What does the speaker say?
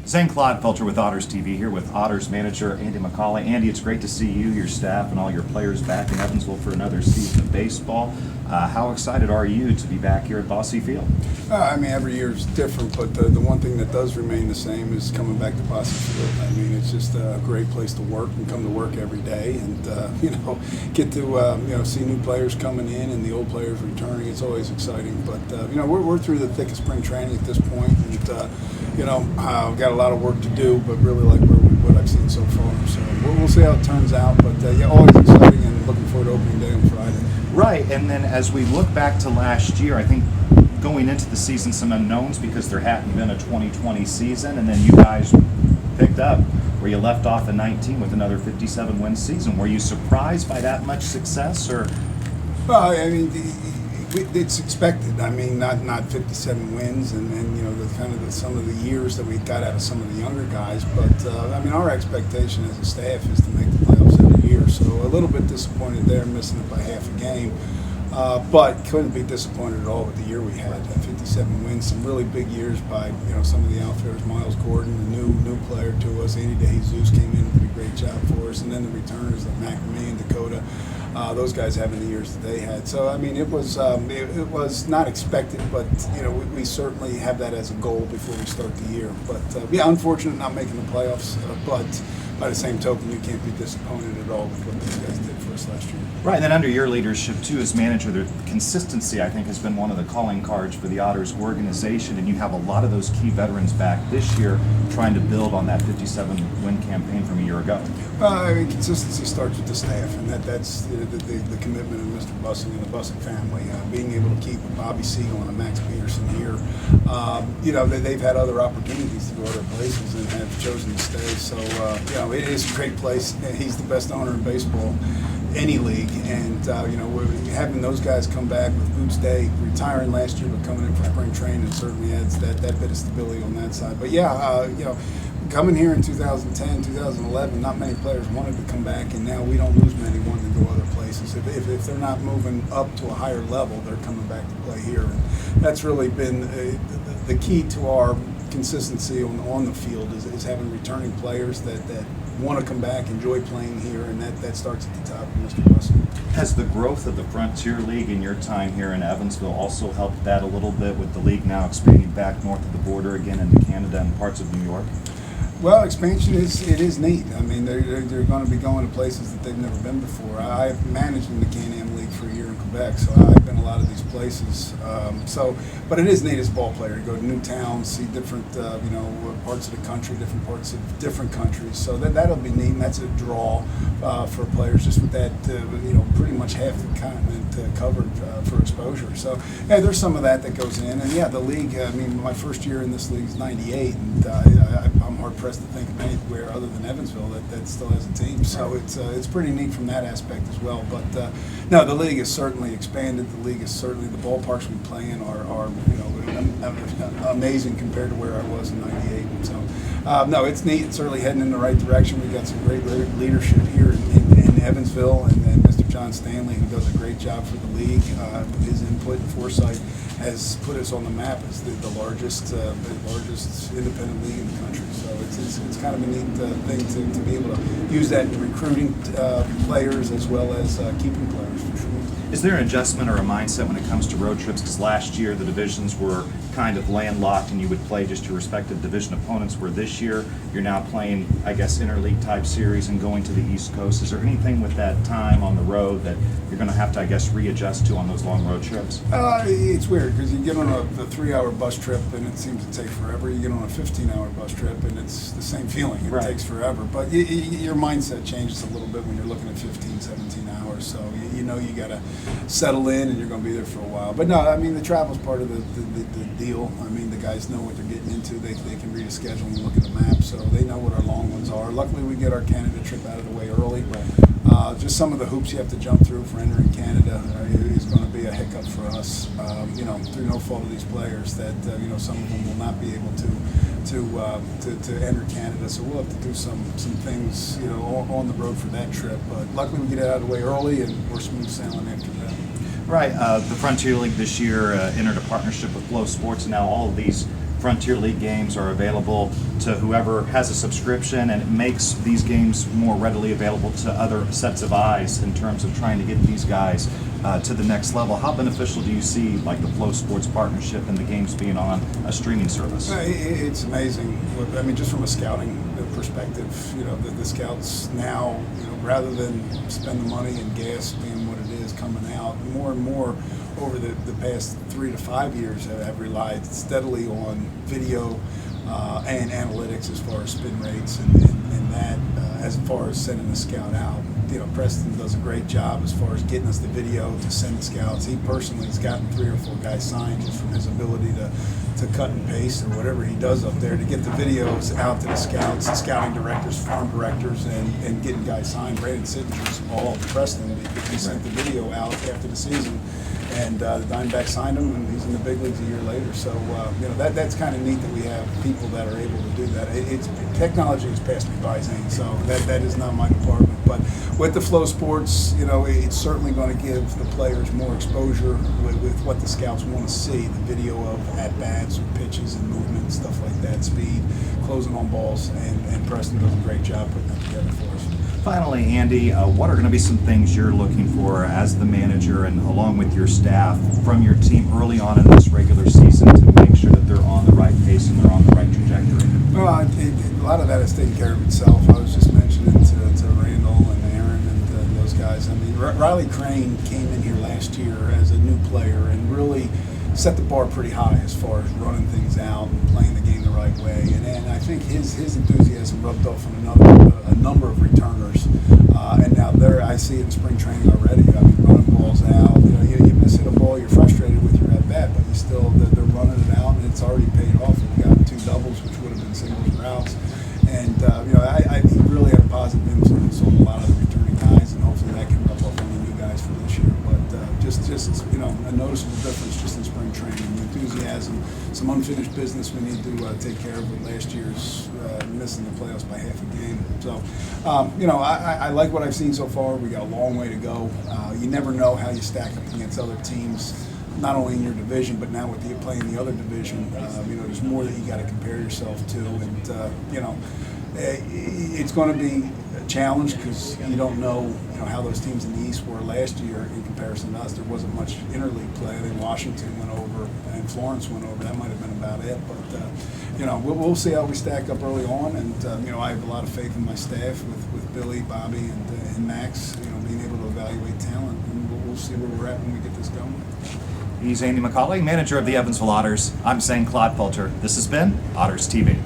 Zane Clodfelter with OttersTV here with Otters manager Andy McCauley. Andy, it's great to see you, your staff, and all your players back in Evansville for another season of baseball. How excited are you to be back here at Bosse Field? I mean, every year is different, but the one thing that does remain the same is coming back to Bosse Field. I mean, it's just a great place to work and come to work every day, and get to see new players coming in and the old players returning. It's always exciting. But we're through the thick of spring training at this point, and we've got a lot of work to do, but really like what I've seen so far. So we'll see how it turns out. But always exciting, and looking forward to opening day on Friday. Right, and then as we look back to last year, I think going into the season, some unknowns because there hadn't been a 2020 season, and then you guys picked up where you left off in 19 with another 57-win season. Were you surprised by that much success, or? Well, I mean, it's expected. I mean, not 57 wins, and some of the years that we got out of some of the younger guys. But I mean, our expectation as a staff is to make the playoffs every year. So a little bit disappointed there, missing it by half a game. But couldn't be disappointed at all with the year we had. 57 wins, some really big years by some of the outfielders. Miles Gordon, a new player to us. Andy DeJesus came in and did a great job for us, and then the returners like McNamee and Dakota. Those guys having the years that they had. So I mean, it was not expected, but we certainly have that as a goal before we start the year. But unfortunate not making the playoffs. But by the same token, you can't be disappointed at all with what those guys did for us last year. Right, and then under your leadership too as manager, the consistency I think has been one of the calling cards for the Otters organization, and you have a lot of those key veterans back this year trying to build on that 57-win campaign from a year ago. I mean, consistency starts with the staff, and that's the commitment of Mr. Bosse and the Bosse family. Being able to keep a Bobby Siegel and a Max Peterson here. They've had other opportunities to go other places and have chosen to stay. So, it is a great place. He's the best owner in baseball, any league, and we're having those guys come back with Boots Day retiring last year, but coming in for spring training certainly adds that bit of stability on that side. But coming here in 2010, 2011, not many players wanted to come back, and now we don't lose many wanting to go other places. If they're not moving up to a higher level, they're coming back to play here, and that's really been the key to our consistency on the field is having returning players that want to come back, enjoy playing here, and that starts at the top of Mr. Bosse. Has the growth of the Frontier League in your time here in Evansville also helped that a little bit with the league now expanding back north of the border again into Canada and parts of New York? Well, expansion is neat. I mean, they're going to be going to places that they've never been before. I've managed in the Can-Am League for a year in Quebec, so I've been a lot of these places. But it is neat as a ball player to go to new towns, see different parts of the country, different parts of different countries. So that'll be neat, and that's a draw for players just with that pretty much half the continent covered for exposure. So there's some of that goes in, and the league. I mean, my first year in this league is '98, and I'm hard pressed to think of anywhere other than Evansville that still has a team. So it's pretty neat from that aspect as well. But no, the league has certainly expanded. The league is certainly, the ballparks we play in are amazing compared to where I was in '98. So no, it's neat. It's certainly heading in the right direction. We've got some great leadership here in Evansville, and Mr. John Stanley, who does a great job for the league. His input and foresight has put us on the map as the largest independent league in the country. So it's kind of a neat thing to be able to use that in recruiting players as well as keeping players, for sure. Is there an adjustment or a mindset when it comes to road trips? Because last year the divisions were kind of landlocked and you would play just your respective division opponents, where this year you're now playing, I guess, interleague type series and going to the East Coast. Is there anything with that time on the road that you're going to have to, I guess, readjust to on those long road trips? It's weird because you get on a 3-hour bus trip and it seems to take forever. You get on a 15-hour bus trip and it's the same feeling. It takes forever. But your mindset changes a little bit when you're looking at 15, 17 hours. So you got to settle in and you're going to be there for a while. But no, I mean, the travel's part of the deal. I mean, the guys know what they're getting into. They can read a schedule and look at the map, so they know what our long ones are. Luckily, we get our Canada trip out of the way early. Just some of the hoops you have to jump through for entering Canada is going to be a hiccup for us. Through no fault of these players, that some of them will not be able to enter Canada. So we'll have to do some things on the road for that trip. But luckily, we get it out of the way early, and we're smooth sailing after that. Right. The Frontier League this year entered a partnership with Flow Sports, and now all of these Frontier League games are available to whoever has a subscription, and it makes these games more readily available to other sets of eyes in terms of trying to get these guys to the next level. How beneficial do you see like the Flow Sports partnership and the games being on a streaming service? It's amazing. I mean, just from a scouting perspective, you know, the scouts now, you know, rather than spend the money and gas being what it is coming out, more and more over the past 3 to 5 years have relied steadily on video and analytics as far as spin rates and that as far as sending the scout out. You know, Preston does a great job as far as getting us the video to send the scouts. He personally has gotten 3 or 4 guys signed just from his ability to cut and paste or whatever he does up there to get the videos out to the scouts, the scouting directors, farm directors, and getting guys signed. Brandon Sittinger's all Preston. He sent the video out after the season, and the Diamondbacks signed him, and he's in the big leagues a year later. So you know, that's kind of neat that we have people that are able to do that. Technology has passed me by, Zane, so that is not my department. But with the Flow Sports, you know, it's certainly going to give the players more exposure with what the scouts want to see, the video of at-bats or pitches and movement and stuff like that, speed, closing on balls, and Preston does a great job putting that together for us. Finally, Andy, what are going to be some things you're looking for as the manager and along with your staff from your team early on in this regular season to make sure that they're on the right pace and they're on the right trajectory? Well, a lot of that is taking care of itself. I was just mentioning to Randall and Aaron and those guys. I mean, Riley Crane came in here last year as a new player and really set the bar pretty high as far as running things out and playing the game the right way. And I think his enthusiasm rubbed off on a number of returners. And now I see it in spring training already. I mean, running balls out. You know, you miss hit a ball, you're frustrated with your at bat, but they're running it out, and it's already paid off. We got 2 doubles, which would have been singles and routes. And you know, he really had a positive influence on a lot of the returning guys, and hopefully that can rub off on the new guys for this year. But just you know, a noticeable difference just in spring training. The enthusiasm, some unfinished business we need to take care of with last year's missing the playoffs by half a game. So you know, I like what I've seen so far. We got a long way to go. You never know how you stack up against other teams, not only in your division, but now with you playing the other division. You know, there's more that you got to compare yourself to, and you know, it's going to be a challenge because you don't know how those teams in the East were last year in comparison to us. There wasn't much interleague play. I think Washington went over and Florence went over. That might have been about it, but you know, we'll see how we stack up early on, and you know, I have a lot of faith in my staff with Billy, Bobby, and Max. You know, being able to evaluate talent, and we'll see where we're at when we get this going. He's Andy McCauley, manager of the Evansville Otters. I'm Zane Clodfelter. This has been Otters TV.